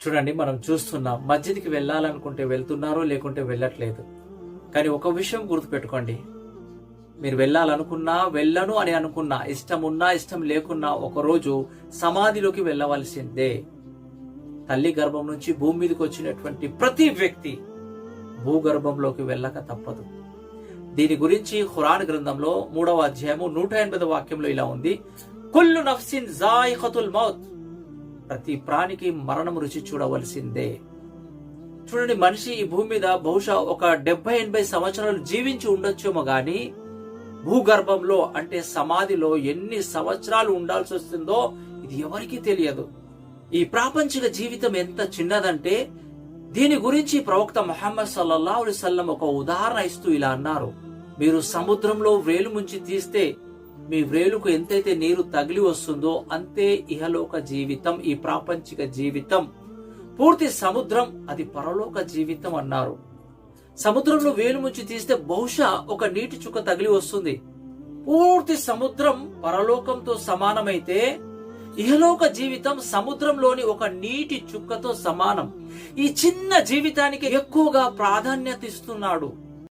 చూడండి, మనం చూస్తున్నాం, మస్జిద్కి వెళ్ళాలనుకుంటే వెళ్తున్నారు, లేకుంటే వెళ్ళట్లేదు. కానీ ఒక విషయం గుర్తుపెట్టుకోండి, మీరు వెళ్ళాలనుకున్నా, వెళ్ళను అని అనుకున్నా, ఇష్టం ఉన్నా ఇష్టం లేకున్నా ఒకరోజు సమాధిలోకి వెళ్ళవలసిందే. తల్లి గర్భం నుంచి భూమి మీదకి వచ్చినటువంటి ప్రతి వ్యక్తి భూగర్భంలోకి వెళ్ళక తప్పదు. దీని గురించి ఖురాన్ గ్రంథంలో 3వ అధ్యాయము 180వ వాక్యంలో ఇలా ఉంది, కుల్లు నఫ్సిన్ జాయిఖతుల్ మౌత్, ప్రతి ప్రాణికి మరణం రుచి చూడవలసిందే. చూడండి, మనిషి ఈ భూమి మీద బహుశా ఒక 70-80 సంవత్సరాలు జీవించి ఉండొచ్చేమో గాని భూగర్భంలో అంటే సమాధిలో ఎన్ని సంవత్సరాలు ఉండాల్సి వస్తుందో ఇది ఎవరికీ తెలియదు. ఈ ప్రాపంచిక జీవితం ఎంత చిన్నదంటే దీని గురించి ప్రవక్త ముహమ్మద్ సల్లల్లాహు అలైహి వసల్లం ఒక ఉదాహరణ ఇస్తూ ఇలా అన్నారు, మీరు సముద్రంలో వ్రేలు ముంచి తీస్తే మీ వ్రేలుకు ఎంతైతే నీరు తగిలి వస్తుందో అంతే ఇహలోక జీవితం, ఈ ప్రాపంచిక జీవితం. పూర్తి సముద్రం అది పరలోక జీవితం అన్నారు. సముద్రంలో వేలు ముంచి తీస్తే బహుశా ఒక నీటి చుక్క తగిలి వస్తుంది. పూర్తి సముద్రం పరలోకంతో సమానమైతే ఇహలోక జీవితం సముద్రంలోని ఒక నీటి చుక్కతో సమానం. ఈ చిన్న జీవితానికి ఎక్కువగా ప్రాధాన్యత ఇస్తున్నాడు.